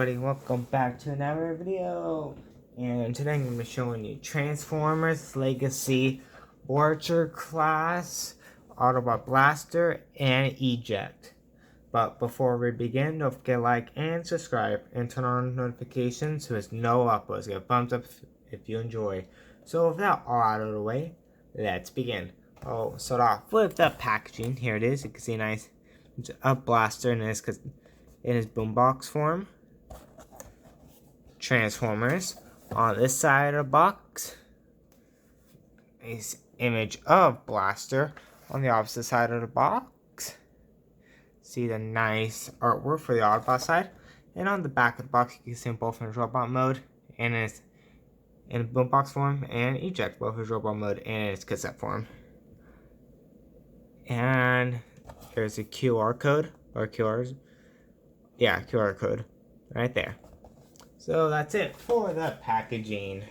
everybody, welcome back to another video. And today I'm going to be showing you Transformers Legacy Orchard Class, Autobot Blaster, and Eject. But before we begin, don't forget to like and subscribe and turn on notifications so there's no uploads. Give a thumbs up if you enjoy. So with that all out of the way, let's begin. I'll start off with the packaging. Here it is. You can see nice a blaster in his boombox form. Transformers. On this side of the box is image of Blaster. On the opposite side of the box, see the nice artwork for the Autobot side. And on the back of the box, you can see both in robot mode and in boombox form, and Eject both in robot mode and in its cassette form. And there's a QR code or QR code right there. So that's it for the packaging.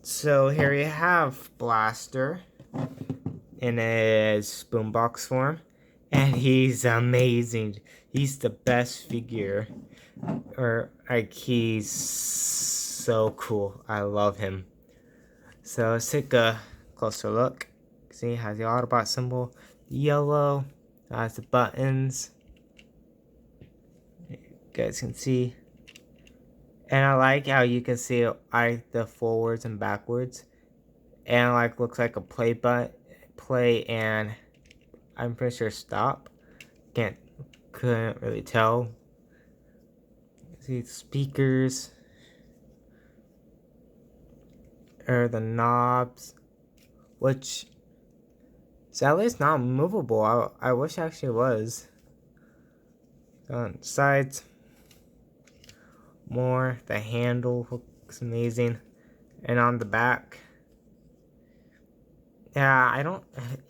So here you have Blaster in his boombox form, and he's amazing. He's the best figure, or like he's so cool. I love him. So let's take a closer look. See, he has the Autobot symbol, yellow, has the buttons. You guys can see. And I like how you can see the forwards and backwards. And like looks like a play and I'm pretty sure stop. Couldn't really tell. See the speakers. Or the knobs. Which sadly it's not movable. I wish it actually was. On the sides. More, the handle looks amazing, and on the back, yeah,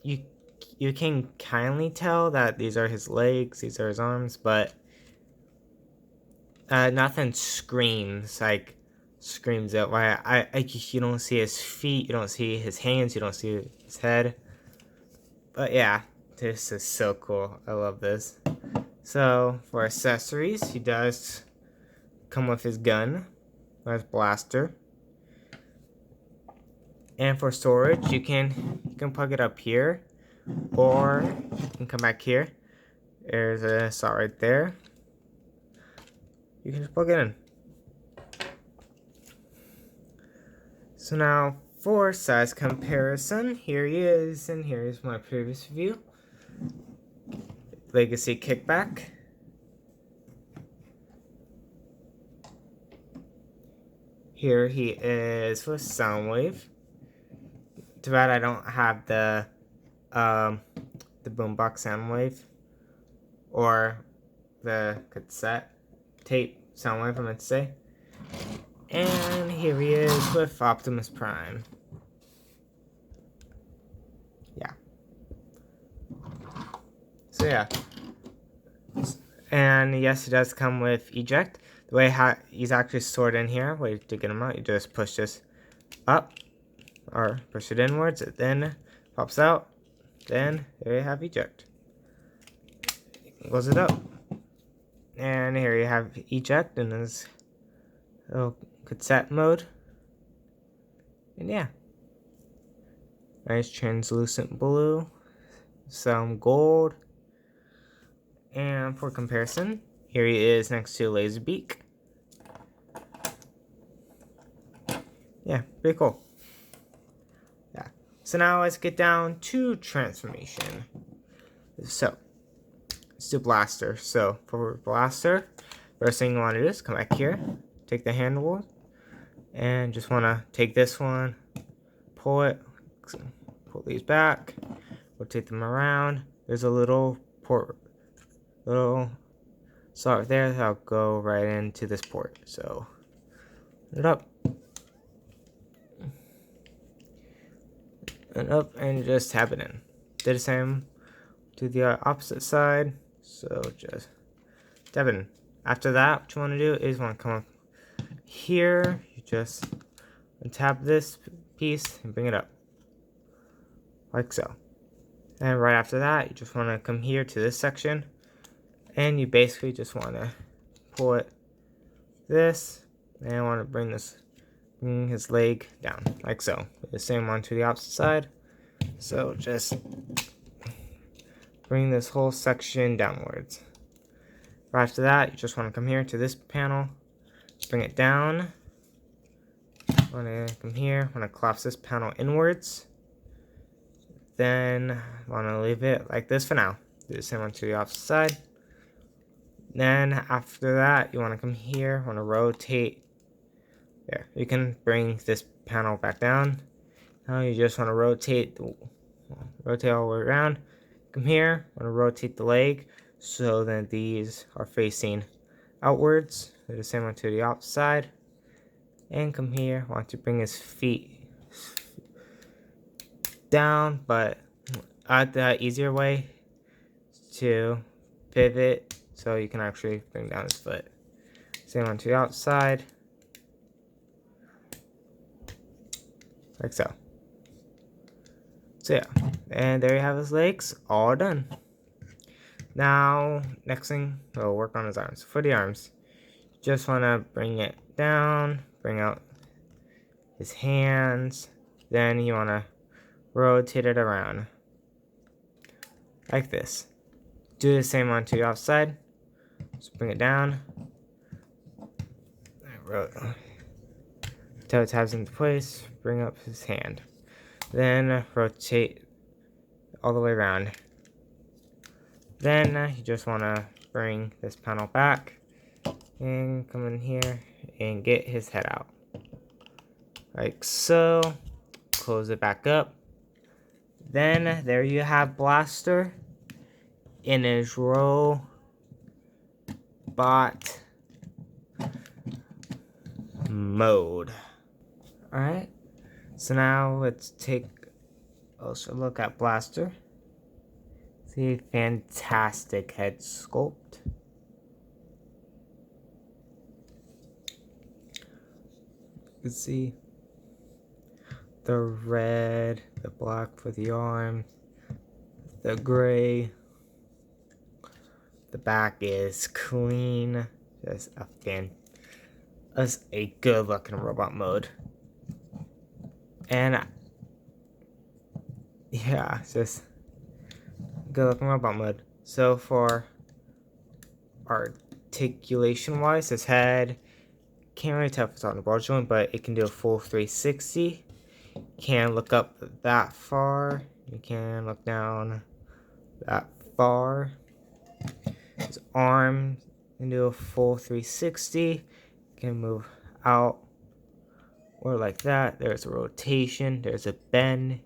you can kindly tell that these are his legs, these are his arms, but nothing screams out. You don't see his feet, you don't see his hands, you don't see his head, but yeah, this is so cool. I love this. So for accessories, he does come with his gun, his blaster, and for storage, you can plug it up here, or you can come back here. There's a slot right there. You can just plug it in. So now for size comparison, here he is, and here is my previous view. Legacy kickback. Here he is with Soundwave. Too bad I don't have the boombox Soundwave or the cassette tape Soundwave, I meant to say. And here he is with Optimus Prime. Yeah. So yeah. And yes, he does come with Eject. The way he's actually stored in here, way to get him out, you just push this up, or push it inwards, it then pops out, then there you have Eject. Close it up. And here you have Eject in his little cassette mode. And yeah. Nice translucent blue, some gold. And for comparison, here he is next to Laserbeak. Yeah, pretty cool. Yeah. So now let's get down to transformation. So, let's do Blaster. So, for Blaster, first thing you want to do is come back here, take the handle, and just want to take this one, pull these back, rotate them around. There's a little slot right there that'll go right into this port. So, put it up. And up, and just tap it in. Did the same to the opposite side, so just tap it in. After that, what you want to do is want to come up here, you just untap this piece and bring it up like so. And right after that, you just want to come here to this section, and you basically just want to pull it this, and I want to bring his leg down, like so. The same one to the opposite side. So just bring this whole section downwards. After that, you just want to come here to this panel, bring it down. Want to come here, want to collapse this panel inwards. Then want to leave it like this for now. Do the same one to the opposite side. Then after that, you want to come here, want to rotate. There, you can bring this panel back down. Now you just want to rotate all the way around. Come here, want to rotate the leg so that these are facing outwards. Do the same one to the opposite side. And come here, want to bring his feet down, but the easier way to pivot so you can actually bring down his foot. Same one to the outside, like so. So yeah, and there you have his legs all done. Now, next thing, we'll work on his arms. For the arms, just want to bring it down, bring out his hands, then you want to rotate it around like this. Do the same on to the outside. Just bring it down, until it tabs into place. Bring up his hand, then rotate all the way around. Then you just want to bring this panel back and come in here and get his head out like so. Close it back up. Then there you have Blaster in his robot mode. Alright, so now let's take also look at Blaster. See, fantastic head sculpt. You can see the red, the black for the arm, the gray. The back is clean. Just a good looking robot mode. And yeah, just good looking robot mode. So for articulation wise, his head can't really tell if it's on the ball joint, but it can do a full 360. Can look up that far. You can look down that far. His arm can do a full 360. Can move out or like that. There's a rotation. There's a bend,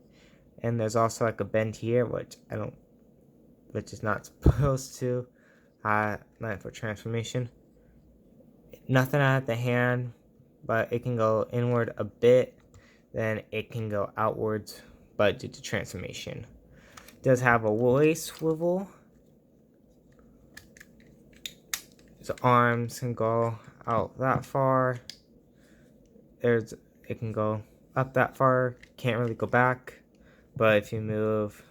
and there's also like a bend here, which is not supposed to. Not for transformation. Nothing at the hand, but it can go inward a bit. Then it can go outwards, but due to transformation. It does have a waist swivel. His arms can go out that far. It can go up that far. Can't really go back, but if you move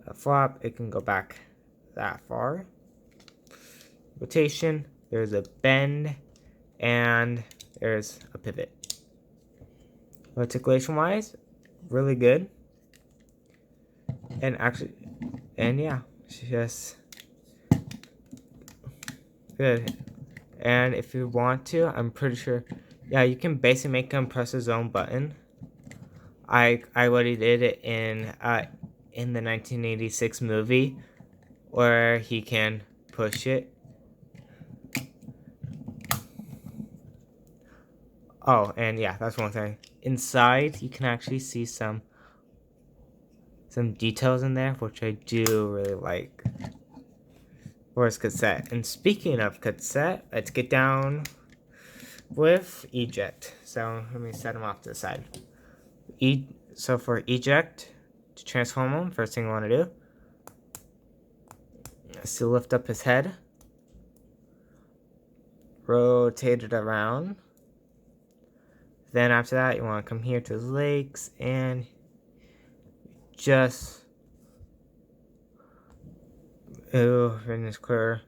a flap, it can go back that far. Rotation. There's a bend, and there's a pivot. Articulation wise, really good. And yeah, it's just good. And if you want to, I'm pretty sure, yeah, you can basically make him press his own button. I already did it in the 1986 movie where he can push it. Oh, and yeah, that's one thing. Inside, you can actually see some details in there, which I do really like. Where's cassette? And speaking of cassette, let's get down with eject. So let me set him off to the side. So for eject, to transform him, first thing I want to do is to lift up his head, rotate it around. Then after that, you want to come here to his legs and just bring this clear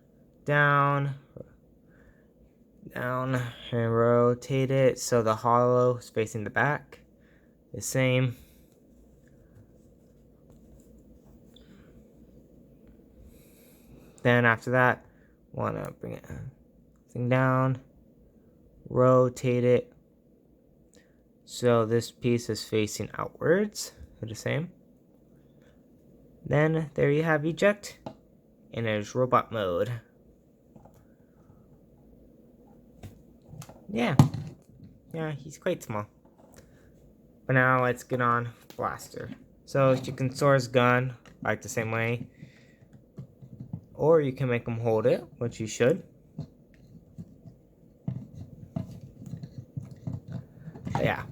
down, down and rotate it so the hollow is facing the back. The same. Then after that, want to bring it down, rotate it so this piece is facing outwards. Do the same. Then there you have Eject in his robot mode. Yeah, he's quite small. But now let's get on Blaster. So you can store his gun like the same way, or you can make him hold it, which you should. Yeah.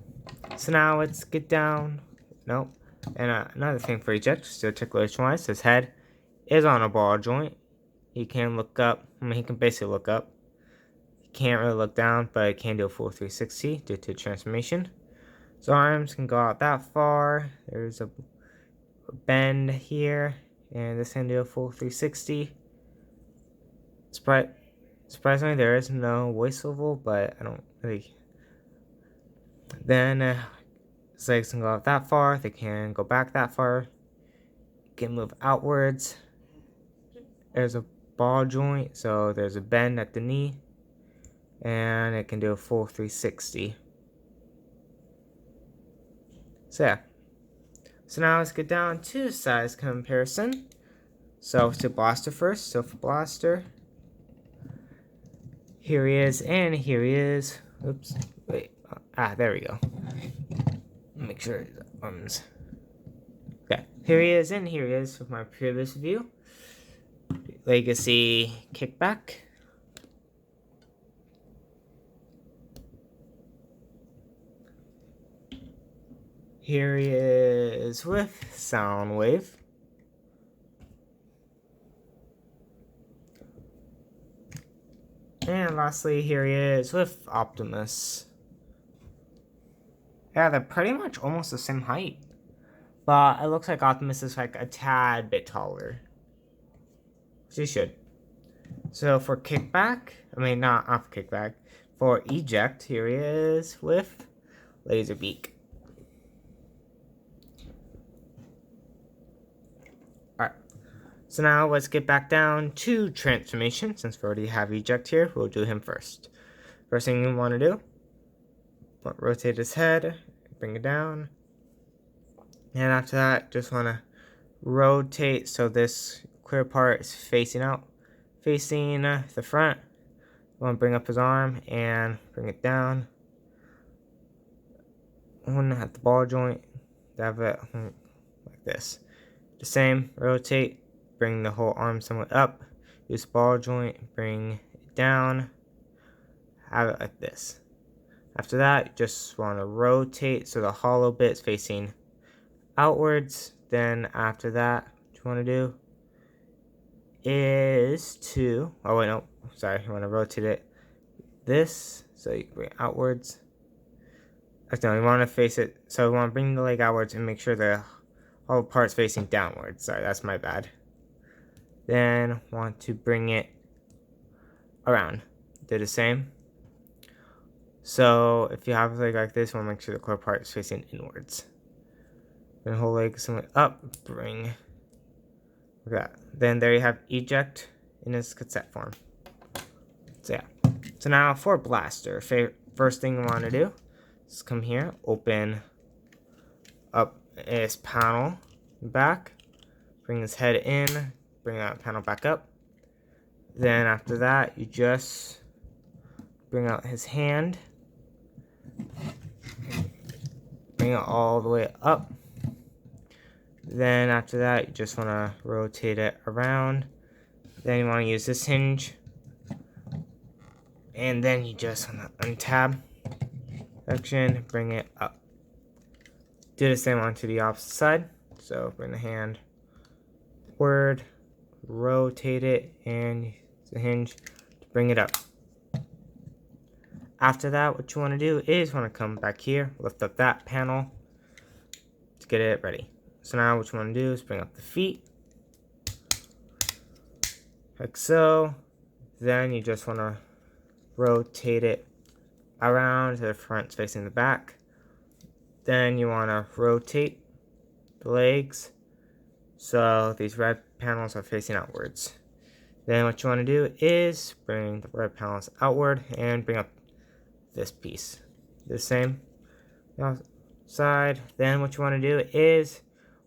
So now let's get down. Nope. And another thing for Eject, just articulation-wise, his head is on a ball joint. He can look up. I mean, he can basically look up. He can't really look down, but he can do a full 360 due to transformation. His arms can go out that far. There's a bend here, and this can do a full 360. Surprisingly, there is no voice swivel, but I don't really. Then his legs can go out that far. They can go back that far. Can move outwards. There's a ball joint, so there's a bend at the knee, and it can do a full 360. So yeah. So now let's get down to size comparison. So to Blaster first. So for Blaster, here he is, and here he is. Oops, wait. There we go. Make sure his arms. Okay, here he is, and here he is with my previous view. Legacy kickback. Here he is with Soundwave. And lastly, here he is with Optimus. Yeah, they're pretty much almost the same height. But it looks like Optimus is like a tad bit taller. She should. So for kickback, not for kickback, for Eject, here he is with Laserbeak. Alright, so now let's get back down to transformation. Since we already have Eject here, we'll do him first. First thing you want to do, rotate his head, bring it down. And after that, just want to rotate so this clear part is facing out, facing the front. You want to bring up his arm and bring it down. One at the ball joint, have it like this. The same, rotate, bring the whole arm somewhat up. Use ball joint, bring it down. Have it like this. After that, you just want to rotate so the hollow bit is facing outwards. Then after that, what you want to do is to, you want to rotate it this so you can bring it outwards. No, you want to face it, so you want to bring the leg outwards and make sure the whole part's facing downwards. Sorry, that's my bad. Then want to bring it around. Do the same. So if you have a leg like this, you want to make sure the core part is facing inwards. Then whole leg somewhat up, bring that. Then there you have Eject in his cassette form. So yeah. So now for Blaster, first thing you want to do is come here, open up his panel back, bring his head in, bring that panel back up. Then after that, you just bring out his hand, bring it all the way up. Then after that, you just want to rotate it around. Then you want to use this hinge. And then you just want to untab section, bring it up. Do the same one to the opposite side. So bring the hand forward, rotate it, and use the hinge to bring it up. After that, what you want to do is want to come back here, lift up that panel to get it ready. So now what you want to do is bring up the feet, like so. Then you just want to rotate it around to the front facing the back. Then you want to rotate the legs so these red panels are facing outwards. Then what you want to do is bring the red panels outward and bring up this piece. The same side. Then what you want to do is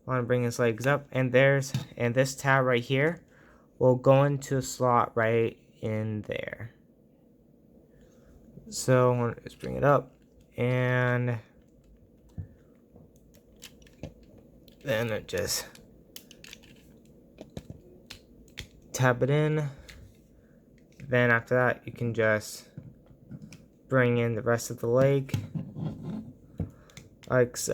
bring his legs up, and this tab right here will go into a slot right in there. So let's bring it up, and then it just tab it in. Then after that, you can just bring in the rest of the leg like so.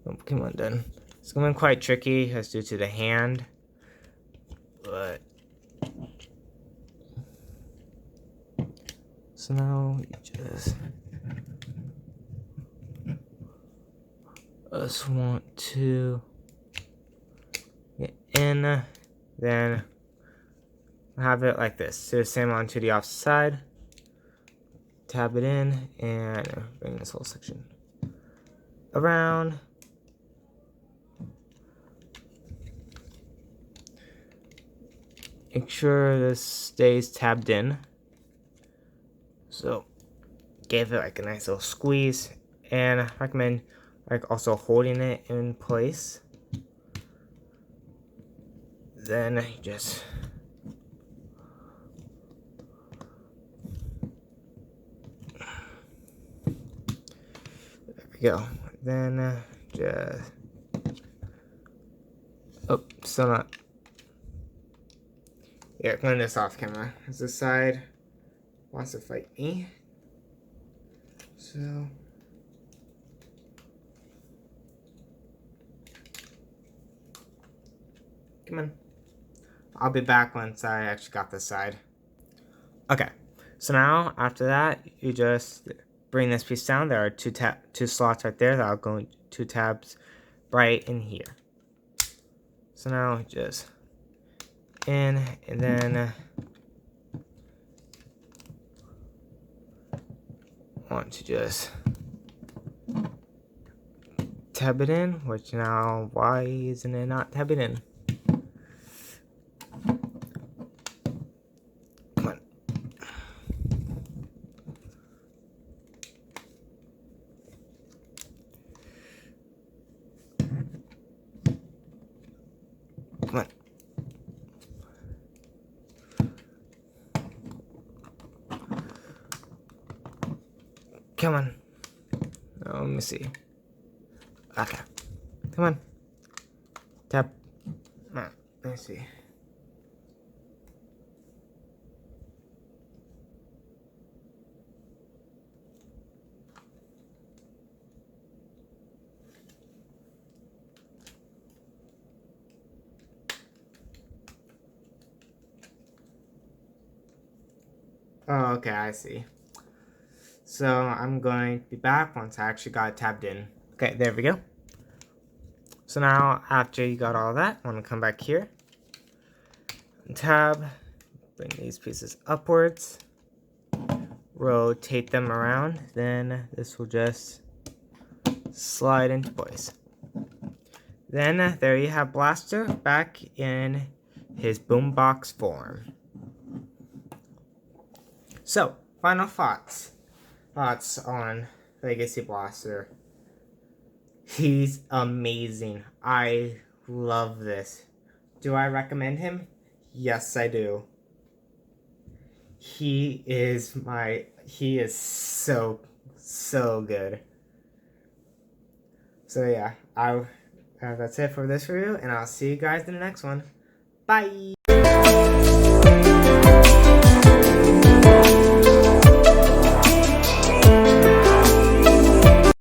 Oh, come on, done. It's going to be quite tricky as due to the hand, but so now you just want to get in, then have it like this. Do the same onto the opposite side. Tab it in and bring this whole section around. Make sure this stays tabbed in. So give it like a nice little squeeze, and I recommend like also holding it in place. Then you just there we go. Then just still not. Yeah, putting this off camera. This side wants to fight me. So come on. I'll be back once I actually got this side. Okay. So now after that, you just bring this piece down. There are two slots right there that I'll go into 2 tabs right in here. So now just in, and then want to just tab it in, which now why isn't it not tabbing in? Come on. Come on. Come on. Oh, let me see. Okay. Come on. Tap. Let me see. Oh, okay, I see. So I'm going to be back once I actually got tabbed in. Okay, there we go. So now after you got all that, I'm going to come back here. Tab. Bring these pieces upwards. Rotate them around. Then this will just slide into place. Then there you have Blaster back in his boombox form. So, final thoughts. Thoughts on Legacy Blaster. He's amazing. I love this. Do I recommend him? Yes, I do. He is so good. So yeah, that's it for this review, and I'll see you guys in the next one. Bye!